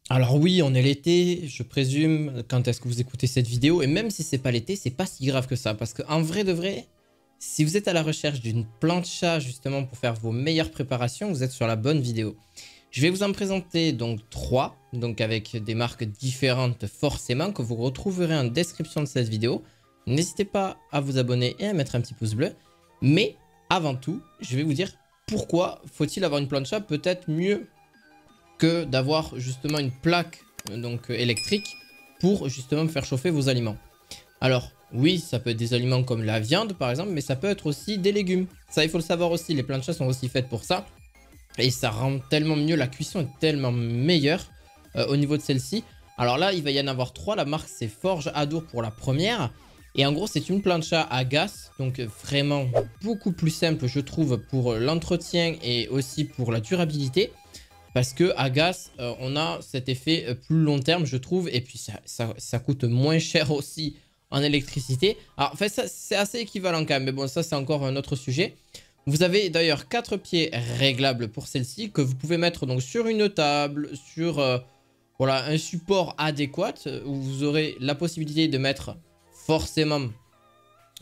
Alors oui, on est l'été, je présume, quand est-ce que vous écoutez cette vidéo. Et même si c'est pas l'été, c'est pas si grave que ça. Parce qu'en vrai de vrai, si vous êtes à la recherche d'une plancha justement pour faire vos meilleures préparations, vous êtes sur la bonne vidéo. Je vais vous en présenter donc 3, donc avec des marques différentes forcément, que vous retrouverez en description de cette vidéo. N'hésitez pas à vous abonner et à mettre un petit pouce bleu. Mais avant tout, je vais vous dire pourquoi faut-il avoir une plancha peut-être mieux que d'avoir justement une plaque électrique pour justement faire chauffer vos aliments. Alors oui, ça peut être des aliments comme la viande par exemple, mais ça peut être aussi des légumes. Ça, il faut le savoir aussi, les planchas sont aussi faites pour ça. Et ça rend tellement mieux, la cuisson est tellement meilleure au niveau de celle-ci. Alors là, il va y en avoir 3, la marque c'est Forge Adour pour la première. Et en gros, c'est une plancha à gaz, donc vraiment beaucoup plus simple je trouve pour l'entretien et aussi pour la durabilité. Parce que à gaz, on a cet effet plus long terme, je trouve. Et puis, ça coûte moins cher aussi en électricité. Alors, en fait, c'est assez équivalent quand même. Mais bon, ça, c'est encore un autre sujet. Vous avez d'ailleurs 4 pieds réglables pour celle-ci que vous pouvez mettre donc sur une table, sur voilà, un support adéquat où vous aurez la possibilité de mettre forcément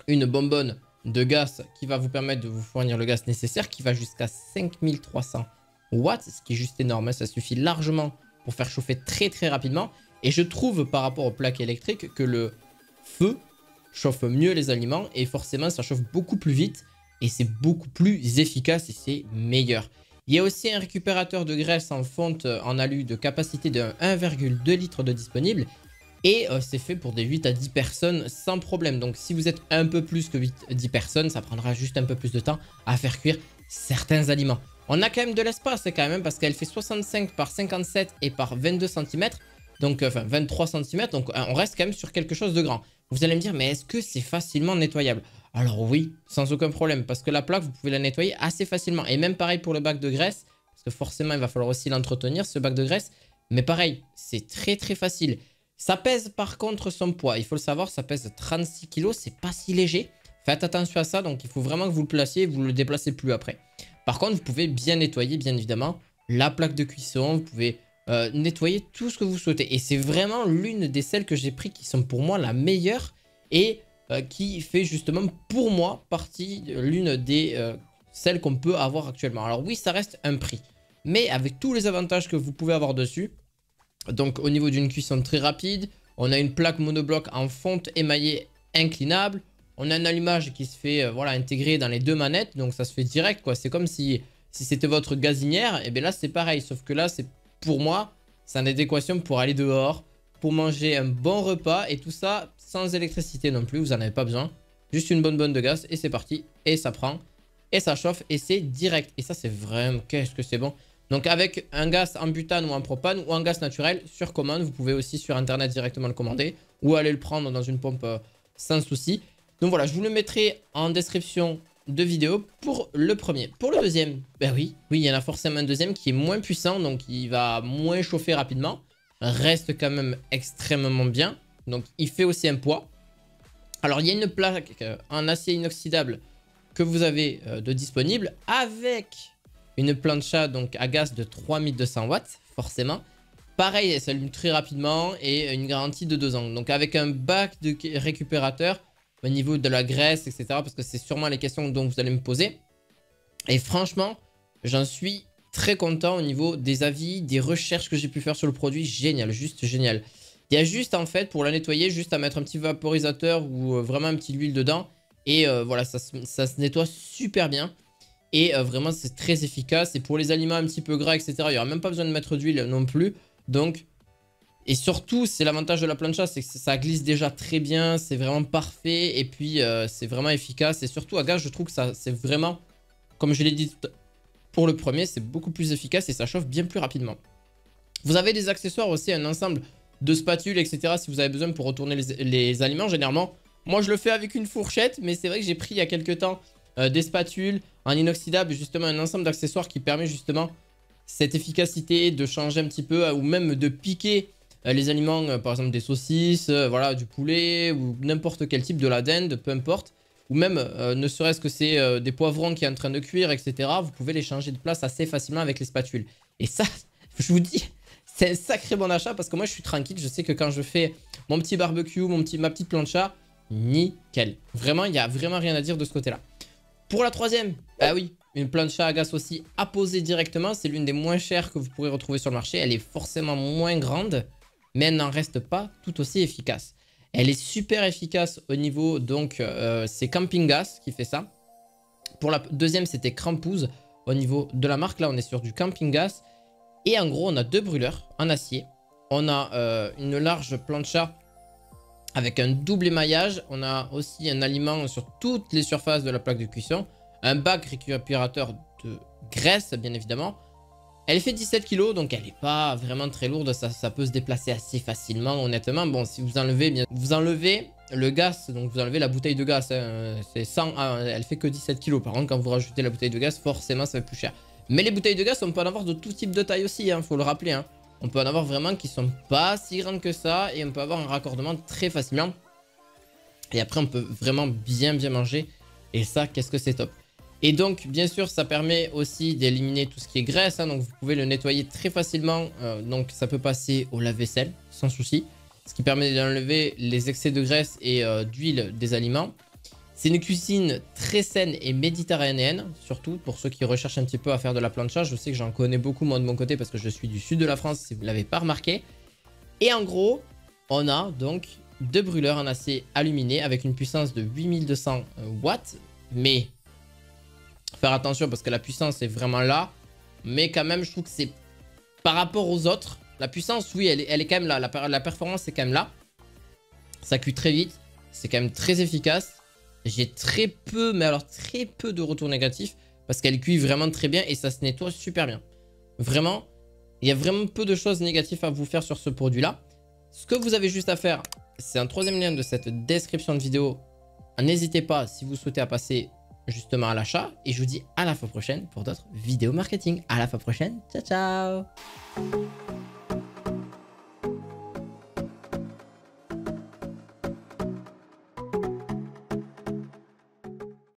une bonbonne de gaz qui va vous permettre de vous fournir le gaz nécessaire qui va jusqu'à 5300 watts, ce qui est juste énorme, hein. Ça suffit largement pour faire chauffer très très rapidement. Et je trouve par rapport aux plaques électriques que le feu chauffe mieux les aliments et forcément ça chauffe beaucoup plus vite et c'est beaucoup plus efficace et c'est meilleur. Il y a aussi un récupérateur de graisse en fonte en alu de capacité de 1,2 litre de disponible. Et c'est fait pour des 8 à 10 personnes sans problème. Donc si vous êtes un peu plus que 10 personnes, ça prendra juste un peu plus de temps à faire cuire certains aliments. On a quand même de l'espace quand même parce qu'elle fait 65 par 57 et par 22 cm. Donc enfin 23 cm. Donc on reste quand même sur quelque chose de grand. Vous allez me dire, mais est-ce que c'est facilement nettoyable? Alors oui, sans aucun problème. Parce que la plaque, vous pouvez la nettoyer assez facilement. Et même pareil pour le bac de graisse. Parce que forcément, il va falloir aussi l'entretenir, ce bac de graisse. Mais pareil, c'est très très facile. Ça pèse par contre son poids. Il faut le savoir, ça pèse 36 kg. C'est pas si léger. Faites attention à ça. Donc il faut vraiment que vous le placiez et vous ne le déplacez plus après. Par contre, vous pouvez bien nettoyer, bien évidemment, la plaque de cuisson. Vous pouvez nettoyer tout ce que vous souhaitez. Et c'est vraiment l'une des celles que j'ai pris qui sont pour moi la meilleure. Et qui fait justement pour moi partie de l'une des celles qu'on peut avoir actuellement. Alors oui, ça reste un prix. Mais avec tous les avantages que vous pouvez avoir dessus. Donc au niveau d'une cuisson très rapide, on a une plaque monobloc en fonte émaillée inclinable. On a un allumage qui se fait voilà, intégré dans les deux manettes. Donc ça se fait direct quoi. C'est comme si c'était votre gazinière. Et bien là c'est pareil. Sauf que là c'est pour moi, c'est en adéquation pour aller dehors. Pour manger un bon repas. Et tout ça sans électricité non plus. Vous n'en avez pas besoin. Juste une bonne de gaz. Et c'est parti. Et ça prend. Et ça chauffe. Et c'est direct. Et ça c'est vraiment... Qu'est-ce que c'est bon. Donc avec un gaz en butane ou en propane ou en gaz naturel sur commande, vous pouvez aussi sur internet directement le commander ou aller le prendre dans une pompe sans souci. Donc voilà, je vous le mettrai en description de vidéo pour le premier. Pour le deuxième, ben oui, il y en a forcément un deuxième qui est moins puissant, donc il va moins chauffer rapidement. Reste quand même extrêmement bien, donc il fait aussi un poids. Alors il y a une plaque en acier inoxydable que vous avez de disponible avec... une plancha donc à gaz de 3200 watts, forcément. Pareil, elle s'allume très rapidement et une garantie de 2 ans. Donc avec un bac de récupérateur au niveau de la graisse, etc. Parce que c'est sûrement les questions dont vous allez me poser. Et franchement, j'en suis très content au niveau des avis, des recherches que j'ai pu faire sur le produit. Génial, juste génial. Il y a juste en fait pour la nettoyer, juste à mettre un petit vaporisateur ou vraiment un petit huile dedans. Et voilà, ça se nettoie super bien. Et vraiment, c'est très efficace. Et pour les aliments un petit peu gras, etc., il n'y aura même pas besoin de mettre d'huile non plus. Donc, et surtout, c'est l'avantage de la plancha, c'est que ça glisse déjà très bien. C'est vraiment parfait. Et puis, c'est vraiment efficace. Et surtout, à gaz, je trouve que ça, c'est vraiment, comme je l'ai dit pour le premier, c'est beaucoup plus efficace et ça chauffe bien plus rapidement. Vous avez des accessoires aussi, un ensemble de spatules, etc., si vous avez besoin pour retourner les aliments. Généralement, moi, je le fais avec une fourchette. Mais c'est vrai que j'ai pris il y a quelques temps des spatules en inoxydable, justement un ensemble d'accessoires qui permet justement cette efficacité de changer un petit peu ou même de piquer les aliments, par exemple des saucisses, voilà, du poulet ou n'importe quel type de la dinde, peu importe. Ou même ne serait-ce que c'est des poivrons qui est en train de cuire, etc. Vous pouvez les changer de place assez facilement avec les spatules. Et ça, je vous dis, c'est un sacré bon achat parce que moi je suis tranquille. Je sais que quand je fais mon petit barbecue, ma petite plancha, nickel. Vraiment, il n'y a vraiment rien à dire de ce côté-là. Pour la troisième, ah oui, une plancha à gaz aussi à poser directement. C'est l'une des moins chères que vous pourrez retrouver sur le marché. Elle est forcément moins grande, mais elle n'en reste pas tout aussi efficace. Elle est super efficace au niveau, donc c'est Camping Gas qui fait ça. Pour la deuxième, c'était Crampouz au niveau de la marque. Là, on est sur du Camping Gas. Et en gros, on a deux brûleurs en acier. On a une large plancha avec un double émaillage. On a aussi un aliment sur toutes les surfaces de la plaque de cuisson. Un bac récupérateur de graisse, bien évidemment. Elle fait 17 kg, donc elle n'est pas vraiment très lourde. Ça peut se déplacer assez facilement, honnêtement. Bon, si vous enlevez, vous enlevez le gaz, donc vous enlevez la bouteille de gaz. Hein, c'est 100, elle fait que 17 kg. Par contre, quand vous rajoutez la bouteille de gaz, forcément, ça va être plus cher. Mais les bouteilles de gaz, on peut en avoir de tout type de taille aussi, hein, faut le rappeler. Hein. On peut en avoir vraiment qui sont pas si grandes que ça. Et on peut avoir un raccordement très facilement. Et après, on peut vraiment bien manger. Et ça, qu'est-ce que c'est top. Et donc, bien sûr, ça permet aussi d'éliminer tout ce qui est graisse. Hein, donc, vous pouvez le nettoyer très facilement. Donc, ça peut passer au lave-vaisselle, sans souci. Ce qui permet d'enlever les excès de graisse et d'huile des aliments. C'est une cuisine très saine et méditerranéenne, surtout pour ceux qui recherchent un petit peu à faire de la plancha. Je sais que j'en connais beaucoup, moi, de mon côté, parce que je suis du sud de la France, si vous ne l'avez pas remarqué. Et en gros, on a donc deux brûleurs en acier aluminé avec une puissance de 8200 watts. Mais... faire attention parce que la puissance est vraiment là. Mais quand même, je trouve que c'est par rapport aux autres. La puissance, oui, elle est quand même là. La performance est quand même là. Ça cuit très vite. C'est quand même très efficace. J'ai très peu, mais alors très peu de retours négatifs. Parce qu'elle cuit vraiment très bien et ça se nettoie super bien. Vraiment, il y a vraiment peu de choses négatives à vous faire sur ce produit-là. Ce que vous avez juste à faire, c'est un troisième lien de cette description de vidéo. N'hésitez pas, si vous souhaitez, à passer justement à l'achat. Et je vous dis à la fois prochaine pour d'autres vidéos marketing. À la fois prochaine. Ciao, ciao.